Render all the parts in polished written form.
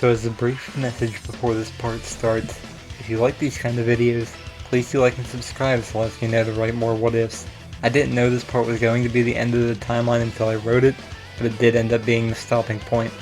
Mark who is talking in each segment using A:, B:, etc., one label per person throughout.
A: So as a brief message before this part starts, if you like these kind of videos, please do like and subscribe so it lets me know to write more what ifs. I didn't know this part was going to be the end of the timeline until I wrote it, but it did end up being the stopping point.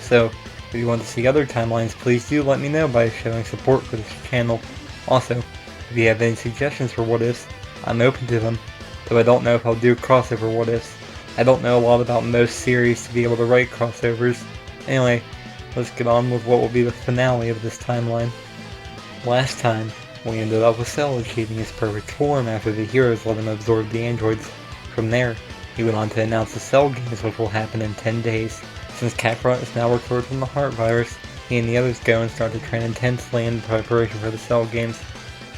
A: So, if you want to see other timelines, please do let me know by showing support for this channel. Also, if you have any suggestions for what ifs, I'm open to them, though I don't know if I'll do crossover what ifs. I don't know a lot about most series to be able to write crossovers. Anyway, let's get on with what will be the finale of this timeline. Last time, we ended up with Cell achieving his perfect form after the heroes let him absorb the androids. From there, he went on to announce the Cell games, which will happen in 10 days. Since Kakarot is now recovered from the heart virus, he and the others go and start to train intensely in preparation for the Cell games.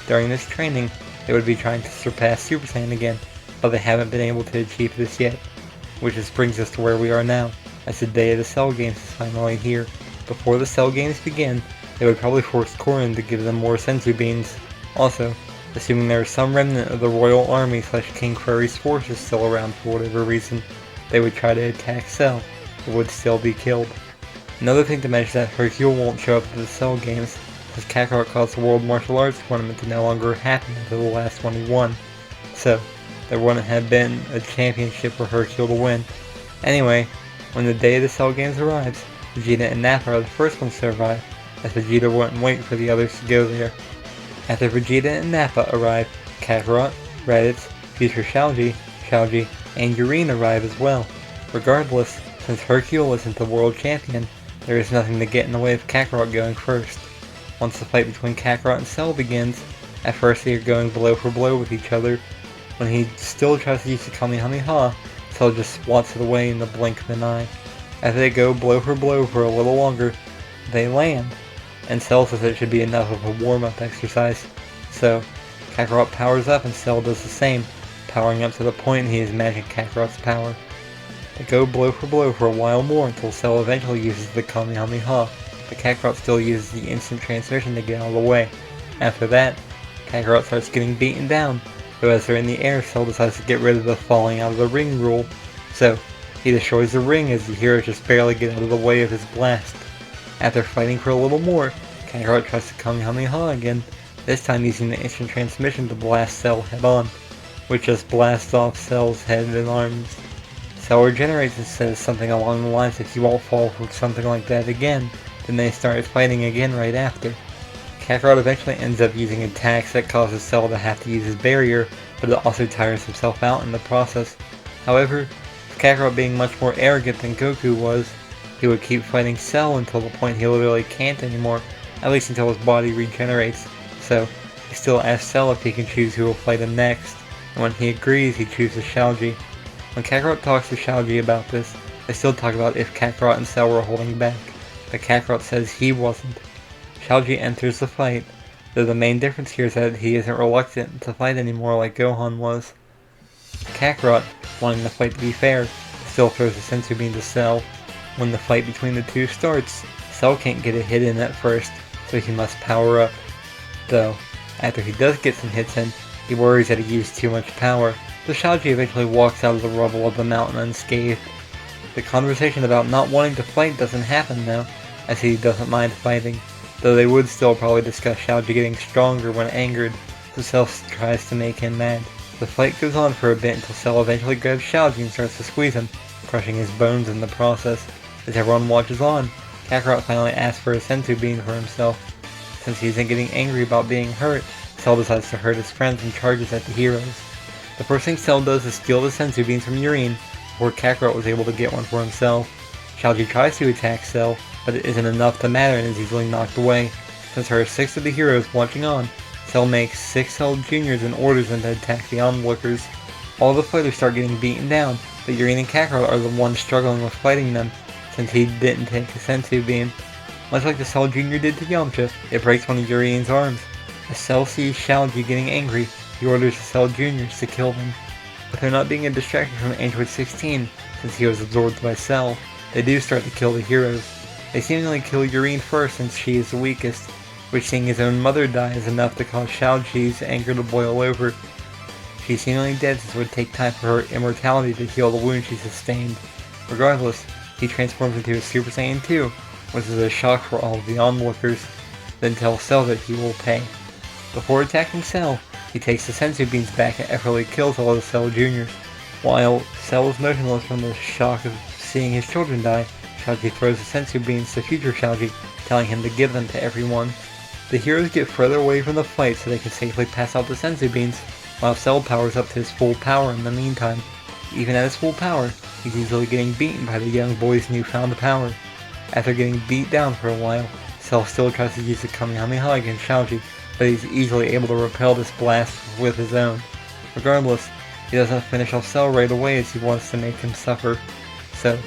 A: During this training, they would be trying to surpass Super Saiyan again, but they haven't been able to achieve this yet. Which just brings us to where we are now, as the day of the Cell games is finally here. Before the Cell games begin, they would probably force Korin to give them more senzu beans. Also, assuming there is some remnant of the Royal Army / King Furry's forces still around for whatever reason, they would try to attack Cell, but would still be killed. Another thing to mention is that Hercule won't show up at the Cell games, as Kakarot caused the World Martial Arts Tournament to no longer happen until the last one he won. So, there wouldn't have been a championship for Hercule to win. Anyway, when the day of the Cell games arrives, Vegeta and Nappa are the first ones to arrive, as Vegeta wouldn't wait for the others to go there. After Vegeta and Nappa arrive, Kakarot, Raditz, future Shalji, and Urine arrive as well. Regardless, since Hercule isn't the world champion, there is nothing to get in the way of Kakarot going first. Once the fight between Kakarot and Cell begins, at first they are going blow for blow with each other. When he still tries to use the Kamehameha, Cell just swats it away in the blink of an eye. After they go blow for a little longer, they land, and Cell says it should be enough of a warm-up exercise. So, Kakarot powers up and Cell does the same, powering up to the point he is matching Kakarot's power. They go blow for a while more until Cell eventually uses the Kamehameha, but Kakarot still uses the instant transmission to get out of the way. After that, Kakarot starts getting beaten down, though as they're in the air, Cell decides to get rid of the falling out of the ring rule. So, he destroys the ring as the heroes just barely get out of the way of his blast. After fighting for a little more, Kakarot tries to Kamehameha again, this time using the instant transmission to blast Cell head on, which just blasts off Cell's head and arms. Cell regenerates and says something along the lines of "you won't fall for something like that again," then they start fighting again right after. Kakarot eventually ends up using attacks that causes Cell to have to use his barrier, but it also tires himself out in the process. However, with Kakarot being much more arrogant than Goku was, he would keep fighting Cell until the point he literally can't anymore, at least until his body regenerates. So, he still asks Cell if he can choose who will fight him next, and when he agrees, he chooses Shalji. When Kakarot talks to Shalji about this, they still talk about if Kakarot and Cell were holding back, but Kakarot says he wasn't. Shalji enters the fight, though the main difference here is that he isn't reluctant to fight anymore like Gohan was. Kakarot, wanting the fight to be fair, still throws a senzu bean to Cell. When the fight between the two starts, Cell can't get a hit in at first, so he must power up. Though, after he does get some hits in, he worries that he used too much power, so Shalji eventually walks out of the rubble of the mountain unscathed. The conversation about not wanting to fight doesn't happen though, as he doesn't mind fighting, though they would still probably discuss Shalji getting stronger when angered, so Cell tries to make him mad. The fight goes on for a bit until Cell eventually grabs Shalji and starts to squeeze him, crushing his bones in the process. As everyone watches on, Kakarot finally asks for a senzu bean for himself. Since he isn't getting angry about being hurt, Cell decides to hurt his friends and charges at the heroes. The first thing Cell does is steal the senzu beans from Urine, before Kakarot was able to get one for himself. Shalji tries to attack Cell, but it isn't enough to matter and is easily knocked away. Since there are 6 of the heroes watching on, Cell makes 6 Cell Juniors and orders them to attack the onlookers. All the fighters start getting beaten down, but Urine and Kakarot are the ones struggling with fighting them, since he didn't take a senzu bean. Much like the Cell Jr. did to Yamcha, it breaks one of Urine's arms. As Cell sees Shalji getting angry, he orders the Cell Juniors to kill them. With there not being a distraction from Android 16, since he was absorbed by Cell, they do start to kill the heroes. They seemingly kill Urine first since she is the weakest, which seeing his own mother die is enough to cause Shalji's anger to boil over. She's seemingly dead since it would take time for her immortality to heal the wound she sustained. Regardless, he transforms into a Super Saiyan 2, which is a shock for all of the onlookers, then tells Cell that he will pay. Before attacking Cell, he takes the senzu beans back and effortlessly kills all of the Cell Juniors. While Cell is motionless from the shock of seeing his children die, Shaoji throws the senzu beans to future Shaoji, telling him to give them to everyone. The heroes get further away from the fight so they can safely pass out the senzu beans, while Cell powers up to his full power in the meantime. Even at his full power, he's easily getting beaten by the young boy's newfound power. After getting beat down for a while, Cell still tries to use the Kamehameha against Shaoji, but he's easily able to repel this blast with his own. Regardless, he doesn't finish off Cell right away as he wants to make him suffer. So,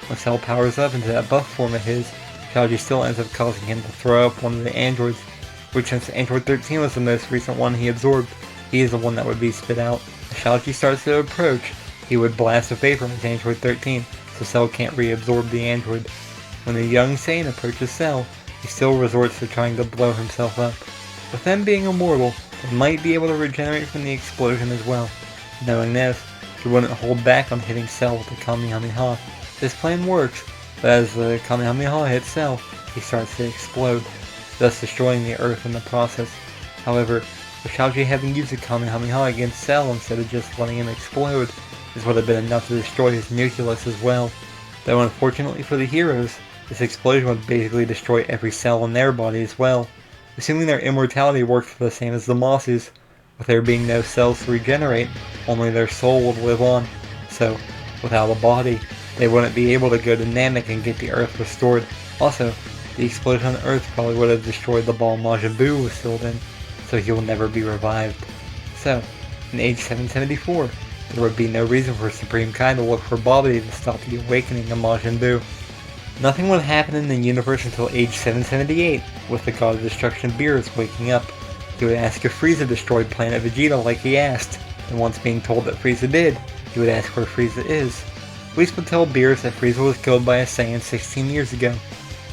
A: when Cell powers up into that buff form of his, Shaoji still ends up causing him to throw up one of the androids, which since Android 13 was the most recent one he absorbed, he is the one that would be spit out. As Shaoji starts to approach, he would blast a vapor into Android 13, so Cell can't reabsorb the android. When the young Saiyan approaches Cell, he still resorts to trying to blow himself up. With them being immortal, they might be able to regenerate from the explosion as well. Knowing this, he wouldn't hold back on hitting Cell with the Kamehameha. This plan works, but as the Kamehameha hits Cell, he starts to explode, thus destroying the Earth in the process. However, with Shaoji having used the Kamehameha against Cell instead of just letting him explode, this would have been enough to destroy his nucleus as well. Though unfortunately for the heroes, this explosion would basically destroy every cell in their body as well. Assuming their immortality worked the same as the Mosses, with there being no cells to regenerate, only their soul would live on. So, without a body, they wouldn't be able to go to Namek and get the Earth restored. Also, the explosion on Earth probably would have destroyed the ball Majin Buu was sealed in, so he will never be revived. So, in age 774, there would be no reason for Supreme Kai to look for Babidi to stop the awakening of Majin Buu. Nothing would happen in the universe until age 778, with the God of Destruction Beerus waking up. He would ask if Frieza destroyed planet Vegeta like he asked, and once being told that Frieza did, he would ask where Frieza is. Whis would tell Beerus that Frieza was killed by a Saiyan 16 years ago.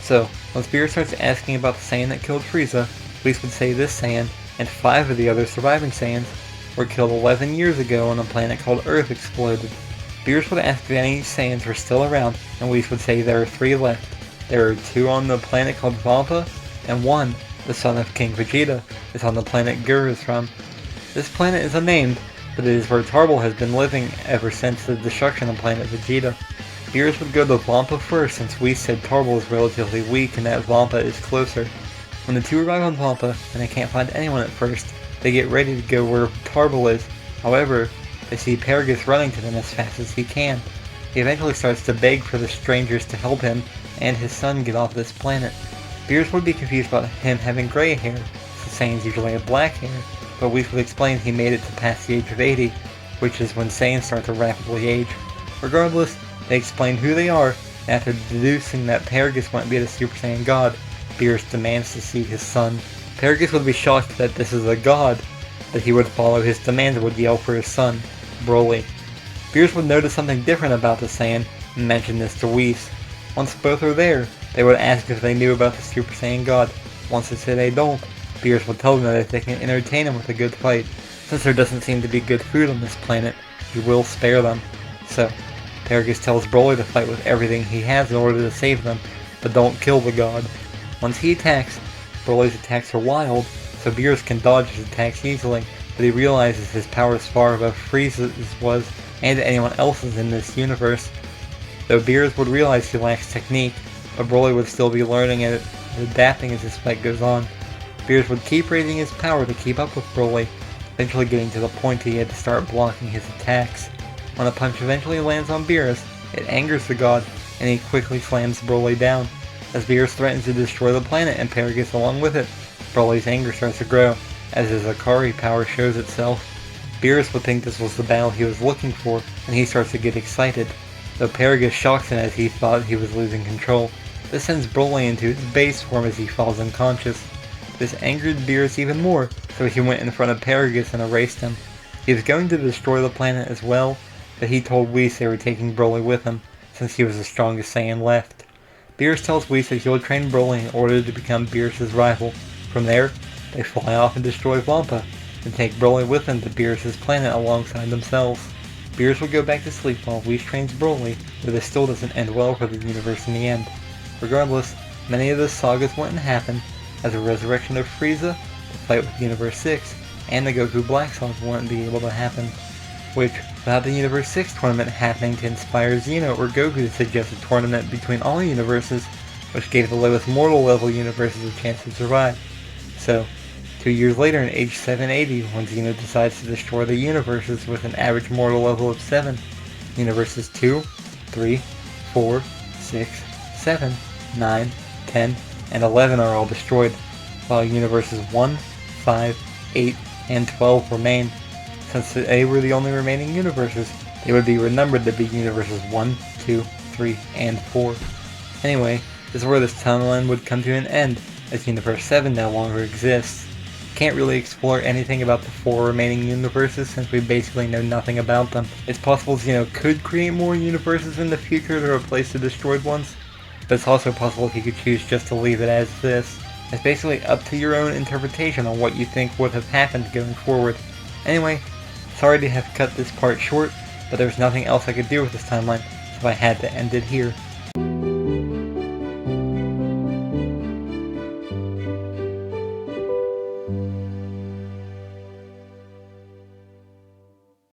A: So, once Beerus starts asking about the Saiyan that killed Frieza, Whis would say this Saiyan, and 5 of the other surviving Saiyans, were killed 11 years ago when a planet called Earth exploded. Beerus would ask if any Saiyans were still around, and Whis would say there are 3 left. There are 2 on the planet called Vampa, and 1, the son of King Vegeta, is on the planet Gur is from. This planet is unnamed, but it is where Tarbell has been living ever since the destruction of planet Vegeta. Beerus would go to Vampa first since Whis said Tarbell is relatively weak and that Vampa is closer. When the 2 arrive on Vampa, and they can't find anyone at first, they get ready to go where Tarbell is. However, they see Paragus running to them as fast as he can. He eventually starts to beg for the strangers to help him and his son get off this planet. Beerus would be confused about him having gray hair, since Saiyans usually have black hair, but Whis would explain he made it to past the age of 80, which is when Saiyans start to rapidly age. Regardless, they explain who they are, and after deducing that Paragus might be the Super Saiyan God, Beerus demands to see his son. Paragus would be shocked that this is a god, but he would follow his demands and would yell for his son, Broly. Beerus would notice something different about the Saiyan and mention this to Whis. Once both are there, they would ask if they knew about the Super Saiyan God. Once they say they don't, Beerus would tell them that if they can entertain him with a good fight, since there doesn't seem to be good food on this planet, he will spare them. So, Paragus tells Broly to fight with everything he has in order to save them, but don't kill the god. Once he attacks, Broly's attacks are wild, so Beerus can dodge his attacks easily, but he realizes his power is far above Frieza's was and anyone else's in this universe. Though Beerus would realize he lacks technique, but Broly would still be learning and adapting as this fight goes on. Beerus would keep raising his power to keep up with Broly, eventually getting to the point he had to start blocking his attacks. When a punch eventually lands on Beerus, it angers the god, and he quickly slams Broly down. As Beerus threatens to destroy the planet and Paragus along with it, Broly's anger starts to grow, as his Akari power shows itself. Beerus would think this was the battle he was looking for, and he starts to get excited, though Paragus shocks him as he thought he was losing control. This sends Broly into his base form as he falls unconscious. This angered Beerus even more, so he went in front of Paragus and erased him. He was going to destroy the planet as well, but he told Whis they were taking Broly with him, since he was the strongest Saiyan left. Beerus tells Whis that he will train Broly in order to become Beerus' rival. From there, they fly off and destroy Vampa, and take Broly with them to Beerus' planet alongside themselves. Beerus will go back to sleep while Whis trains Broly, but this still doesn't end well for the universe in the end. Regardless, many of the sagas wouldn't happen, as the resurrection of Frieza, the fight with Universe 6, and the Goku Black Saga wouldn't be able to happen, which, without the Universe 6 tournament happening to inspire Xeno or Goku to suggest a tournament between all universes, which gave the lowest mortal level universes a chance to survive. So, 2 years later in age 780, when Xeno decides to destroy the universes with an average mortal level of 7, universes 2, 3, 4, 6, 7, 9, 10, and 11 are all destroyed, while universes 1, 5, 8, and 12 remain. Since they were the only remaining universes, they would be renumbered to be universes 1, 2, 3, and 4. Anyway, this is where this timeline would come to an end, as Universe 7 no longer exists. Can't really explore anything about the 4 remaining universes since we basically know nothing about them. It's possible Xeno could create more universes in the future to replace the destroyed ones, but it's also possible he could choose just to leave it as this. It's basically up to your own interpretation on what you think would have happened going forward. Anyway, sorry to have cut this part short, but there was nothing else I could do with this timeline, so I had to end it here.